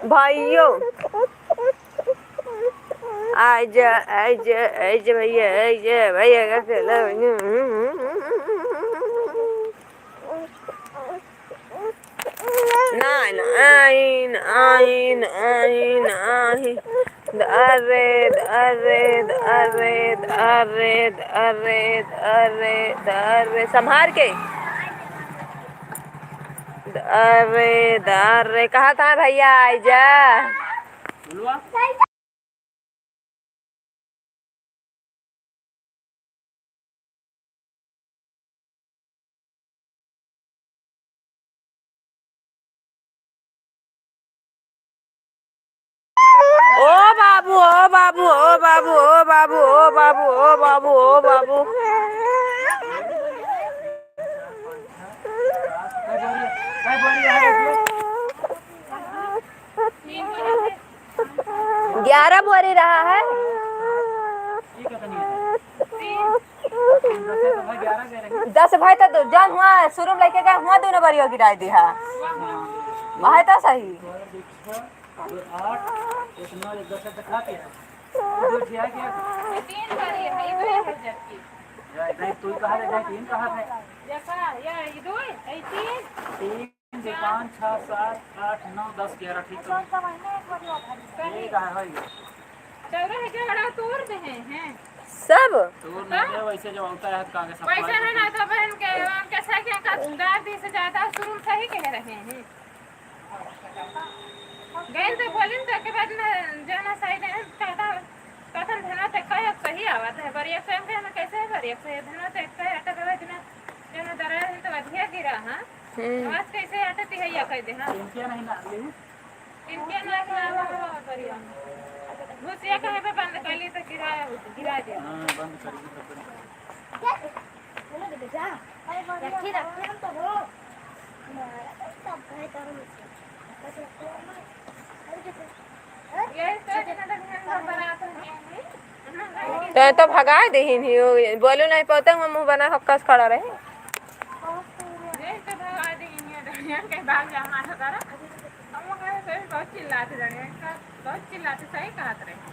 भाइयों आजा आजा आजा भैया आजा भैया का खेला नाइन आइन आइन आइन आइन अरे अरे अरे अरे अरे अरे अरे संभार के अरे अरे कहाँ भैया आजा ओ बाबू ओ बाबू ओ बाबू ओ बाबू ओ बाबू ओ बाबू ओ बाबू 11 बोरी रहा है 10 भाई तो जान हुआ शुरू में लेके गए हुआ दोनों बारी गिरा दिया वह तो सही तू कहा है 3 कहा है तीन 5 6 7 8 9 10 11 ठीक है तोड़ दे हैं सब तोड़ नहीं वैसे जो होता है कागज सब वैसे है ना तो बहन के कैसा क्या का 10 से ज्यादा शुरू सही कह रहे हैं गैन तो बोलिन तो के बाद में जाना सही है कहता कथन धना तक का सही आवत है पर एक से ना कैसे है पर एक से धना तक का अटक है जना दरा है तो अधिया गिरा हां आवाज कैसे अटती है या कह दे हां इनके नहीं ना इनके ना बढ़िया भूसिया कहे पे बंद कर ली तो गिरा दे हां बंद कर दी बोलो दे जा रखी हम तो हो सब भाई तार तो भगा दे बोलू नहीं पाते हम मुंह बना हक्का से खड़ा रहे बहुत चिल्लाते सही कहत रहे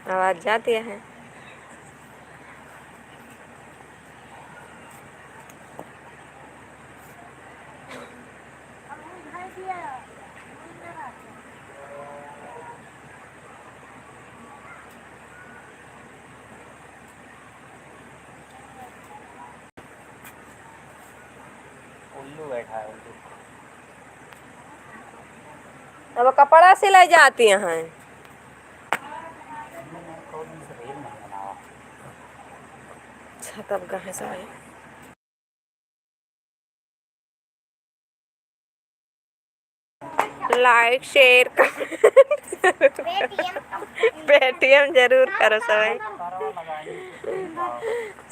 आवाज जाती है उल्लू बैठा है उल्लू। अब कपड़ा सिलाई जाती हैं। कौन से रील नहीं बनावा। अच्छा तब कहाँ से भाई लाइक शेयर पेटीएम जरूर करो सभी। तारा लगा ली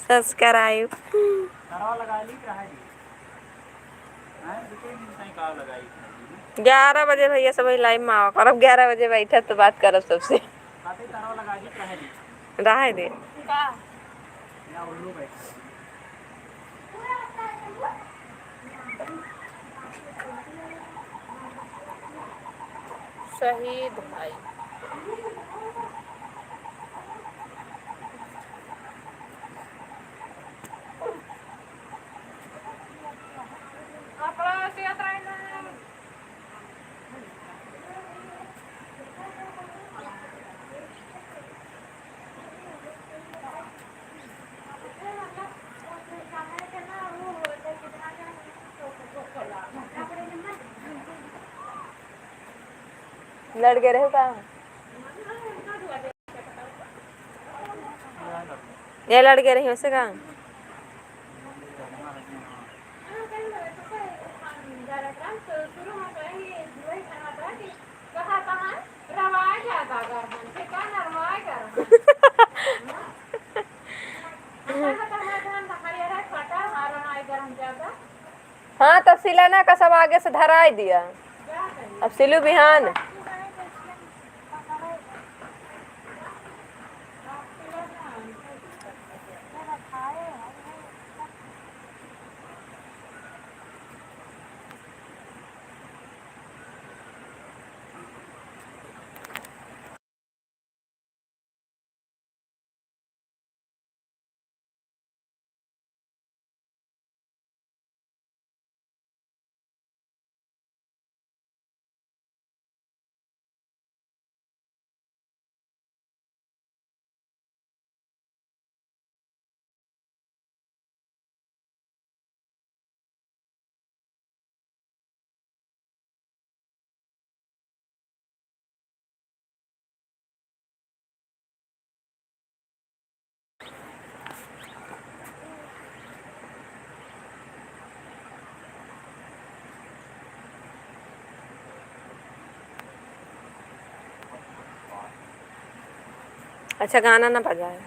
सब्सक्राइब तारा लगा ली कहा जी। हाँ दुकान में सही कार लगाई 11 बजे भैया सब लाइव में आओ और अब 11 बजे बैठा तो बात करो सबसे काते तारा लगा ली कहा जी। रहे दे का या उल्लू बैठा है। शहीद भाई कपड़ा सियत रही ना लड़ गए रहे का ये लड़ गए रही वैसे का हाँ तब सिलाना का सब आगे से धराई दिया अब सिलू बिहान अच्छा गाना ना बजाए।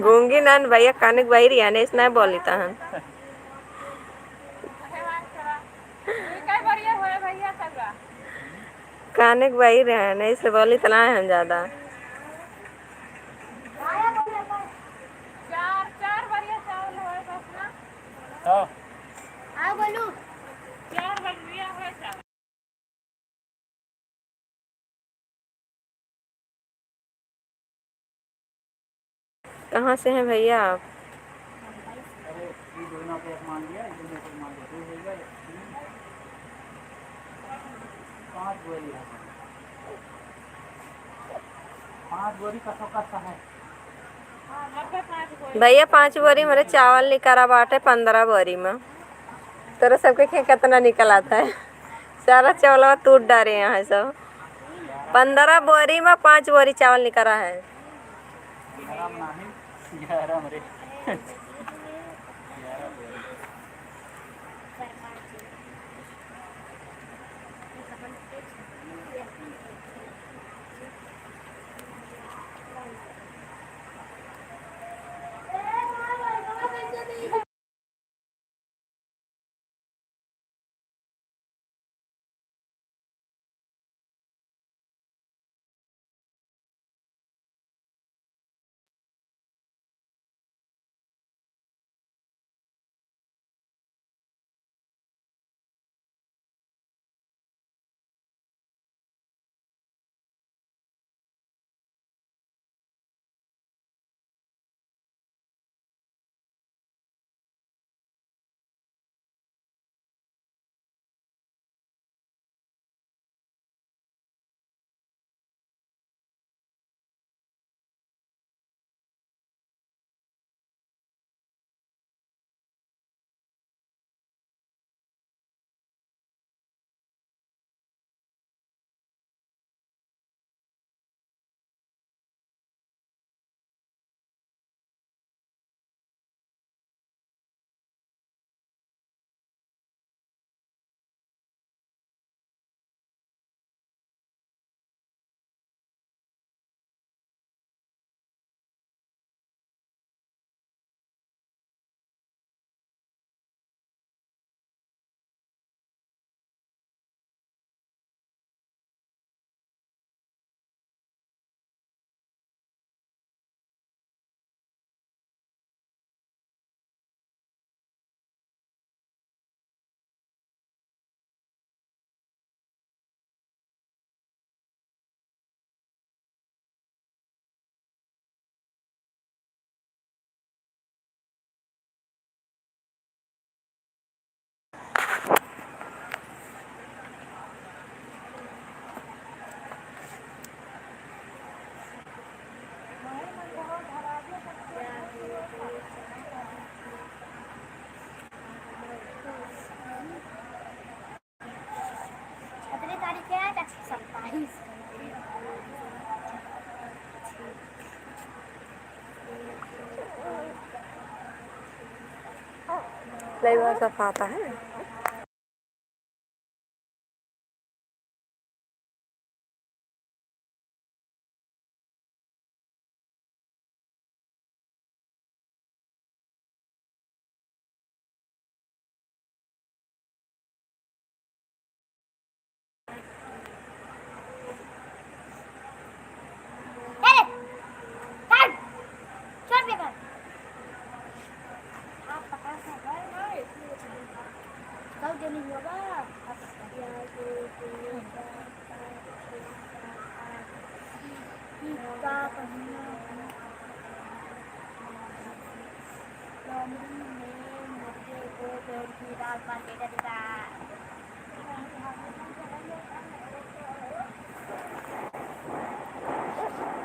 गूंगी नान भैया कानिक भाई रियानेस ना बोलिता हन कई बढ़िया हुए भैया सबका कानिक भाई रियाने से बोली तना हन ज्यादा चार चार बढ़िया चावल हुए बस ना बोलू चार बढ़िया हुए चावल कहाँ से हैं भैया आप? अरे ये दोनों पे मान लिया, ये दोनों पे मान लिया, तो हो गया 5 बोरी है, 5 बोरी का सौका है। आपका 5 बोरी भैया 5 बोरी मेरे चावल निकला बाटे 15 बोरी में तेरा सबके कितना निकल आता है सारा चावल टूट डारे यहाँ सब 15 बोरी में 5 बोरी चावल निकला है 11 मेरे कितनी तारीख है आज? 27। नहीं बहुत सफा आता है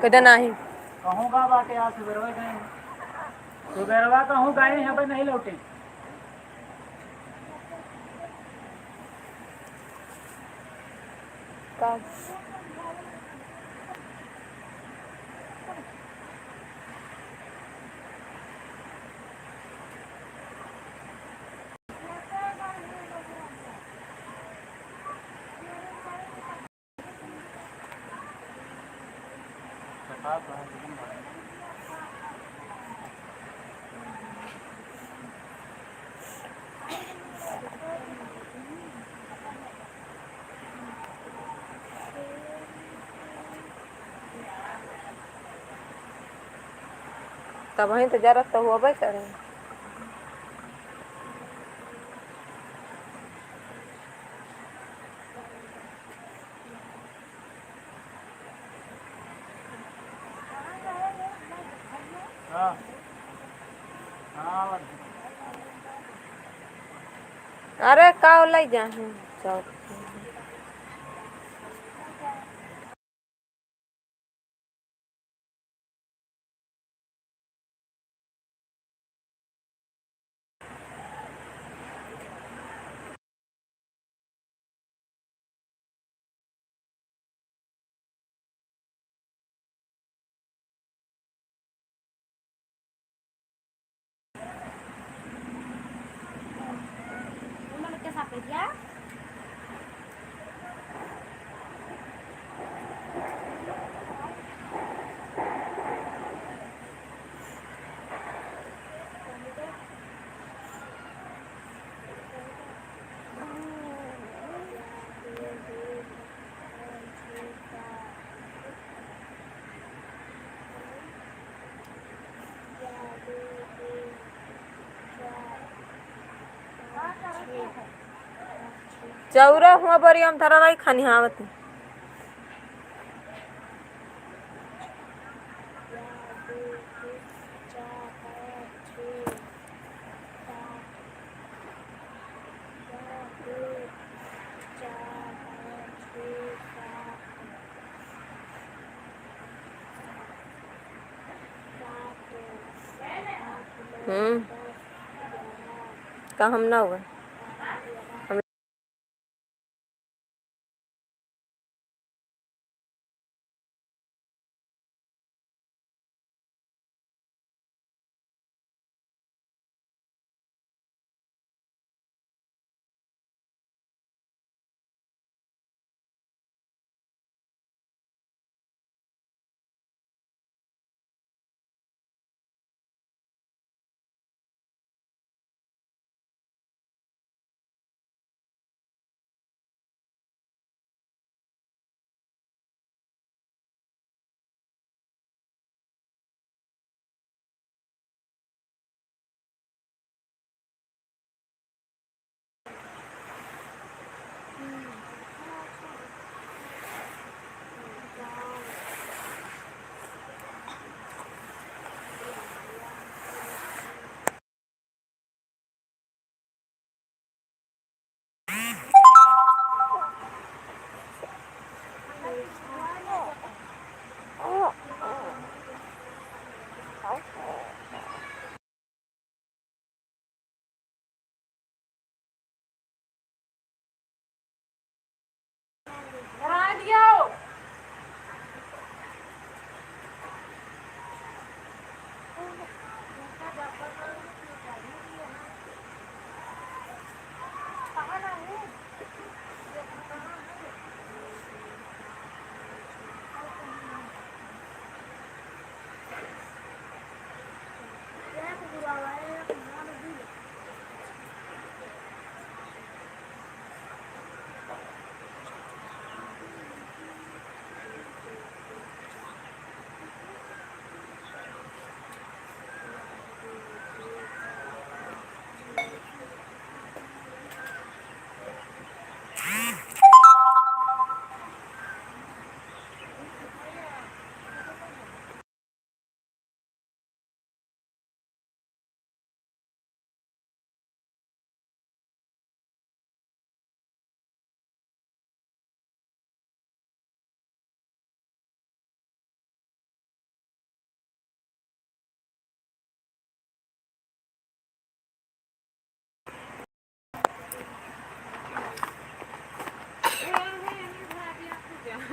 कदा नहीं कहूँगा बाटे आज सुबेरवा गए, सुबेरवा कहूँ गए यहाँ पर नहीं लौटे। कब सरकार वहीं तो जरूरत तो होबे करे। हाँ हाँ अरे का ले जा चल। उन्होंने कैसा कर दिया चौरा हुआ बरी हम थारा नहीं खानी हावत। का हम ना हुआ।